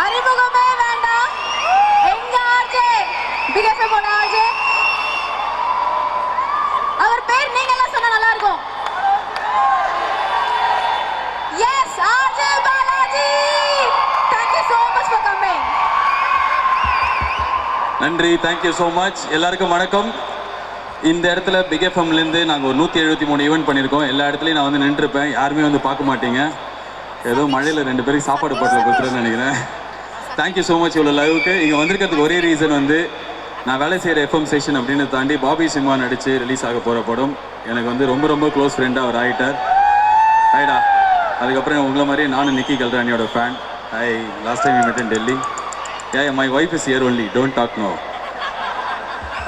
அறிமுகமே வேண்டாம். எங்க ஆர்ஜே பிகேஎஃப் போன ஆர்ஜே, அவர் பேர் நீங்க எல்லாம் சொன்னா நல்லா இருக்கும். Yes, RJ Balaji. Thank you so much for coming. நன்றி, தேங்க்யூ ஸோ மச். எல்லாருக்கும் வணக்கம். இந்த இடத்துல பிக் எஃப்எம்லேருந்து நாங்கள் ஒரு 173 ஈவெண்ட் பண்ணியிருக்கோம். எல்லா இடத்துலையும் நான் வந்து நின்றுருப்பேன், யாருமே வந்து பார்க்க மாட்டீங்க. ஏதோ மழையில் 2 பேருக்கு சாப்பாடு போட்டில் கொடுத்துருன்னு நினைக்கிறேன். Thank you so much. இவ்வளோ லைவுக்கு இங்கே வந்திருக்கிறதுக்கு ஒரே ரீசன் வந்து நான் வேலை செய்கிற எஃப்எம் ஸ்டேஷன் அப்படின்னு தாண்டி பாபி சிம்மா நடித்து ரிலீஸ் ஆக போகிற படம் எனக்கு வந்து ரொம்ப ரொம்ப க்ளோஸ் ஃப்ரெண்டாக அவர் ஆகிட்டார். ஹைடா. அதுக்கப்புறம் உங்களை மாதிரி நானும் நிக்கி கல்ராணியோட fan. I last time you met in Delhi. My wife is here only, don't talk no.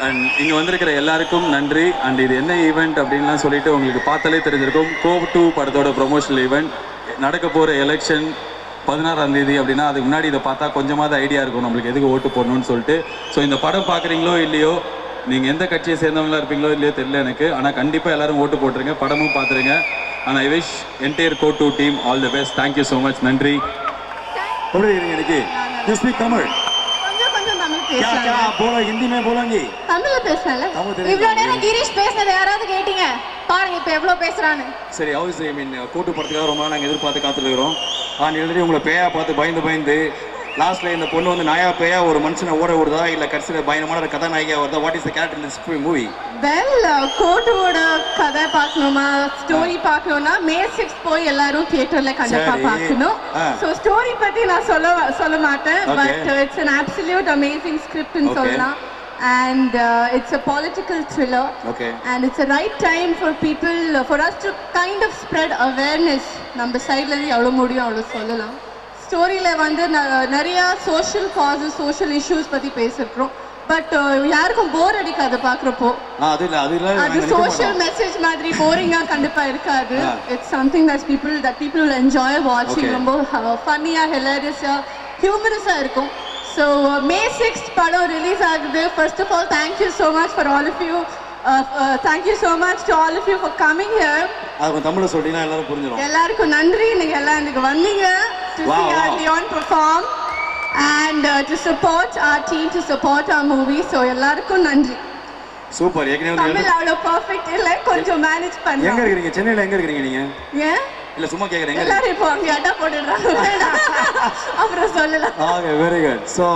And இங்கே வந்திருக்கிற எல்லாருக்கும் நன்றி. அண்ட் இது என்ன ஈவெண்ட் அப்படின்லாம் சொல்லிட்டு உங்களுக்கு பார்த்தாலே தெரிஞ்சிருக்கும். கோவ் 2 படத்தோட ப்ரொமோஷனல் ஈவெண்ட். நடக்க போகிற எலெக்ஷன் 16ஆம் தேதி அப்படின்னா அதுக்கு முன்னாடி இதை பார்த்தா கொஞ்சமாவது ஐடியா இருக்கும் நம்மளுக்கு எதுக்கு ஓட்டு போடணும்னு சொல்லிட்டு. ஸோ இந்த படம் பார்க்குறீங்களோ இல்லையோ, நீங்கள் எந்த கட்சியை சேர்ந்தவங்களா இருப்பீங்களோ இல்லையோ தெரியல எனக்கு, ஆனால் கண்டிப்பாக எல்லாரும் ஓட்டு போட்டுருங்க, படமும் பார்த்துருங்க. And I wish entire Ko 2 team all the best. Thank you so much. நன்றி. எப்படி இருக்கீங்க இன்னைக்கு? You speak Tamil? क्या क्या बोलो, हिंदी में बोलोगी? தமிழ்ல பேசல. இவ்வளவு நேரம் கிரீஷ் பேசினது யாராவது கேட்டீங்க? பாருங்க இப்ப எவ்வளவு பேசுறான்னு. சரி, ஹவுஸ் ஐ மீன் கோட்டு படத்துக்காக ரொம்ப நாள் எதிர்பார்த்து காத்துருக்கிறோம். ஆல்ரெடி உங்களை பேயா பார்த்து பயந்து லாஸ்ட்ல இந்த பொண்ணு வந்து நாயா பேயா ஒரு மனுஷனை ஓட விடுதா இல்ல கடைசியில பயணமான கதாநாயகியா வருதா? What is the character in this movie? Well, கோட்டோட கதை பார்க்கணுமா, ஸ்டோரி பார்க்கணும்னா May 6 போய் எல்லாரும் தியேட்டர்ல கண்டிப்பா பார்க்கணும். சோ ஸ்டோரி பத்தி நான் சொல்ல மாட்டேன், but it's an absolute amazing script ன்னு சொல்லலாம். And it's a political thriller. Okay. And it's a right time for people, for us to kind of spread awareness. நம்ம சைடுல இருந்து எவ்வளவு முடியும் அவ்வளவு சொல்லலாம். ஸ்டோரியில வந்து நிறைய சோஷியல் காசஸ், சோஷியல் இஷ்யூஸ் பத்தி பேசிருக்கோம். பட் யாருக்கும் போர் அடிக்காது பாக்குறப்போ. அது சோஷியல் மெசேஜ் மாதிரி போரிங்கா கண்டிப்பா இருக்காது. It's something that people will enjoy watching. ரொம்ப ஃபன்னியா, ஹிலேரியஸா, ஹியூமரஸா இருக்கும். So May 6th படம் ரிலீஸ் ஆகுது. First of all, thank you so much for all of you. Thank you so much to all of you for coming here. அது தமிழ்ல சொல்றீனா எல்லாரும் புரிஞ்சிரும். எல்லாருக்கும் நன்றி, நீங்க எல்லாம் இன்னைக்கு வந்தீங்க to see our Leon perform and to support our team, to support our movie. So எல்லாருக்கும் நன்றி. சூப்பர். தமிழ் அவ்வளோ பெர்ஃபெக்ட் இல்ல, கொஞ்சம் மேனேஜ் பண்ணுங்க. எங்க இருக்கீங்க? சென்னையில எங்க இருக்கீங்க நீங்க? ஏன் இல்ல சும்மா கேக்குறேன். எல்லாரும் இப்போ அங்க அட்டா போட்டுடுறாங்க, அப்புறம் சொல்லலாம். Okay, very good. So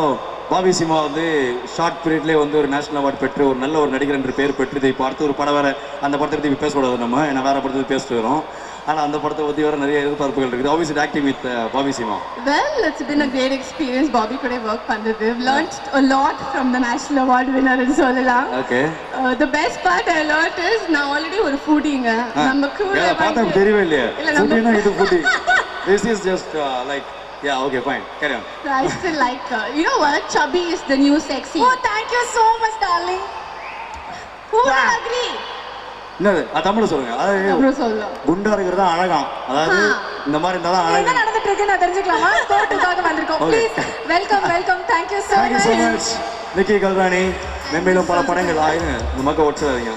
Bobby Simha வந்து ஷார்ட் பீரியட்லேயே வந்து ஒரு நேஷனல் அவார்டு பெற்று ஒரு நல்ல ஒரு நடிகர் என்று பேர் பெற்று இதை பார்த்து ஒரு படம் வேற, அந்த படத்தை பற்றி பேசக்கூடாது நம்ம, ஏன்னா வேற படத்தை பேசிட்டு வரோம். ஆனால் அந்த படத்தை பற்றி வேற நிறைய எதிர்பார்ப்புகள் இருக்குது. Obviously acting with Bobby Simha. Well, it's been a great experience. Bobby கூட work பண்ணது. We've learned a lot from the national award winner in சொல்லலாம். Okay. The best part I learned is நான் already ஒரு foodieங்க. நமக்கு பார்த்தா தெரியவே இல்லையா? foodieனா இது foodie. This is just like yeah, okay, fine. Carry on. I still like you know what? Chubby is the new sexy. Oh, thank you so much, darling. Who will agree? என்னது? தமிழ்ல சொல்லுங்க. அப்புறம் சொல்லலாம். குண்டா இருக்கிறது அழகாம். அதாவது இந்த மாதிரி இருந்தா தான் அழகு. என்ன நடந்துட்டு இருக்கு நான் தெரிஞ்சுக்கலாமா? கோட்டுக்காக வந்திருக்கோம். Please welcome. Thank you so much. நிக்கி கல்ராணி மென்மேலும் பல படங்கள் ஆயிருங்க. இந்த மக்கள் ஓட்சாதீங்க.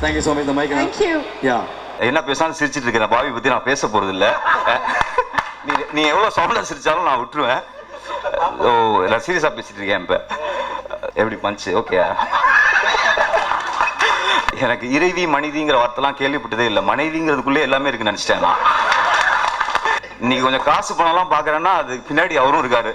Thank you so much. இந்த மைக். Thank you. Yeah. என்ன பேசாலும் சிரிச்சிட்டு இருக்கேன். பாவி பத்தி நான் பேச போறது இல்ல. நீ எவ்வளவு சவுண்டா சிரிச்சாலும் நான் விட்டுருவேன். ஓ, நான் சீரியஸா பேசிட்டு இருக்கேன் இப்ப. எப்படி பஞ்ச்? ஓகே. எனக்கு இறைவி மனிதிங்கிற வார்த்தைலாம் கேள்விப்பட்டதே இல்லை. மனைவிங்கிறதுக்குள்ளே எல்லாமே இருக்கு நினைச்சிட்டேன் நான். இன்னைக்கு கொஞ்சம் காசு பணம்லாம் பாக்குறேன்னா அது பின்னாடி அவரும் இருக்காரு.